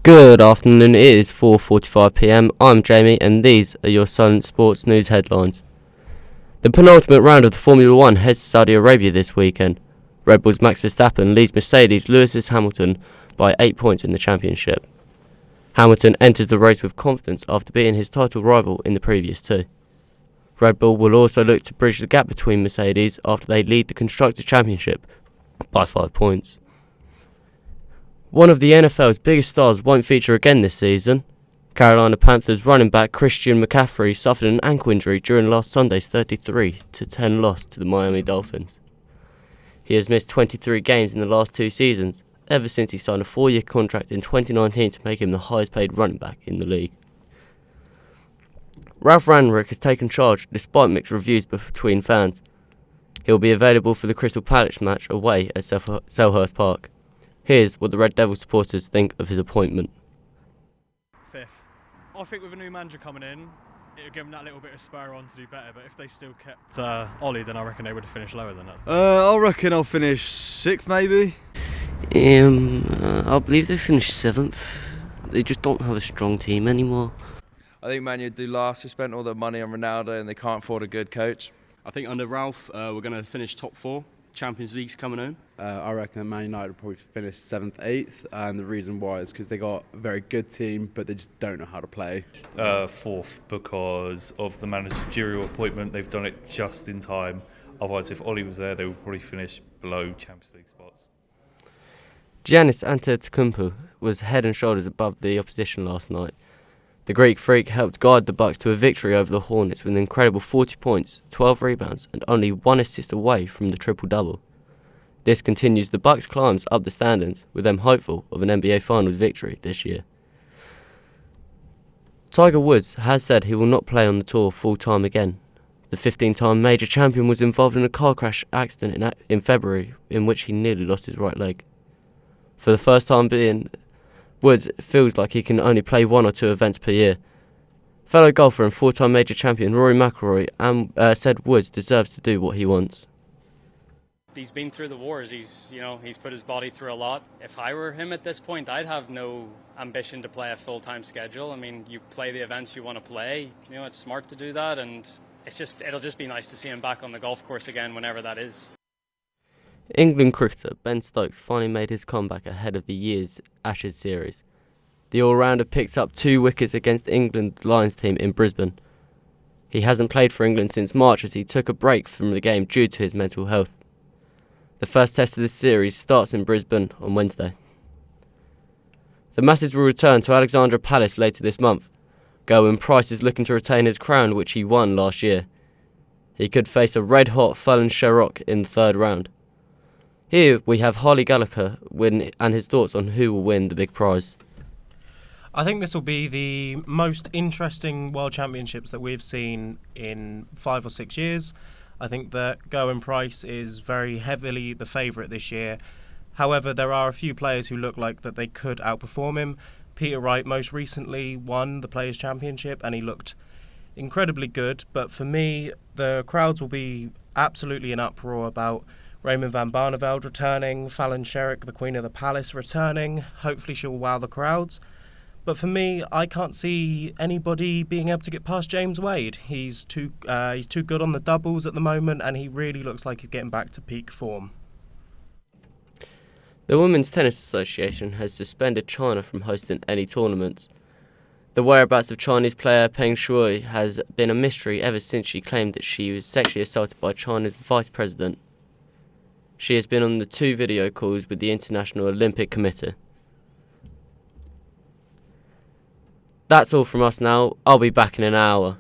Good afternoon, it is 4:45pm. I'm Jamie and these are your Solent Sports News headlines. The penultimate round of the Formula 1 heads to Saudi Arabia this weekend. Red Bull's Max Verstappen leads Mercedes' Lewis Hamilton by 8 points in the championship. Hamilton enters the race with confidence after beating his title rival in the previous two. Red Bull will also look to bridge the gap between Mercedes after they lead the Constructors' Championship by 5 points. One of the NFL's biggest stars won't feature again this season. Carolina Panthers running back Christian McCaffrey suffered an ankle injury during last Sunday's 33-10 loss to the Miami Dolphins. He has missed 23 games in the last 2 seasons, ever since he signed a 4-year contract in 2019 to make him the highest paid running back in the league. Ralph Rangnick has taken charge despite mixed reviews between fans. He will be available for the Crystal Palace match away at Selhurst Park. Here's what the Red Devil supporters think of his appointment. Fifth. I think with a new manager coming in, it would give them that little bit of spur on to do better, but if they still kept Ollie, then I reckon they would have finished lower than that. I reckon I'll finish 6th maybe. I believe they finished 7th. They just don't have a strong team anymore. I think Man U do last. They spent all their money on Ronaldo and they can't afford a good coach. I think under Ralph, we're going to finish top 4. Champions League's coming home. I reckon that Man United will probably finish 7th, 8th, and the reason why is because they got a very good team, but they just don't know how to play. 4th, because of the managerial appointment. They've done it just in time. Otherwise, if Ollie was there, they would probably finish below Champions League spots. Giannis Antetokounmpo was head and shoulders above the opposition last night. The Greek freak helped guide the Bucks to a victory over the Hornets with an incredible 40 points, 12 rebounds and only 1 assist away from the triple-double. This continues the Bucks' climbs up the standings, with them hopeful of an NBA Finals victory this year. Tiger Woods has said he will not play on the tour full-time again. The 15-time major champion was involved in a car crash accident in February in which he nearly lost his right leg. For the first time Woods feels like he can only play 1 or 2 events per year. Fellow golfer and 4-time major champion Rory McIlroy said Woods deserves to do what he wants. He's been through the wars. He's put his body through a lot. If I were him at this point, I'd have no ambition to play a full-time schedule. I mean, you play the events you want to play. It's smart to do that, and it'll just be nice to see him back on the golf course again whenever that is. England cricketer Ben Stokes finally made his comeback ahead of the year's Ashes series. The all-rounder picked up 2 wickets against England's Lions team in Brisbane. He hasn't played for England since March as he took a break from the game due to his mental health. The first test of this series starts in Brisbane on Wednesday. The masses will return to Alexandra Palace later this month. Gerwyn Price is looking to retain his crown, which he won last year. He could face a red-hot Fallon Sherrock in the 3rd round. Here we have Harley Gallagher and his thoughts on who will win the big prize. I think this will be the most interesting World Championships that we've seen in 5 or 6 years. I think that Gerwyn Price is very heavily the favourite this year. However, there are a few players who look like that they could outperform him. Peter Wright most recently won the Players' Championship and he looked incredibly good. But for me, the crowds will be absolutely in uproar about Raymond van Barneveld returning, Fallon Sherrock, the Queen of the Palace, returning. Hopefully she'll wow the crowds. But for me, I can't see anybody being able to get past James Wade. He's too good on the doubles at the moment, and he really looks like he's getting back to peak form. The Women's Tennis Association has suspended China from hosting any tournaments. The whereabouts of Chinese player Peng Shuai has been a mystery ever since she claimed that she was sexually assaulted by China's vice president. She has been on the 2 video calls with the International Olympic Committee. That's all from us now. I'll be back in an hour.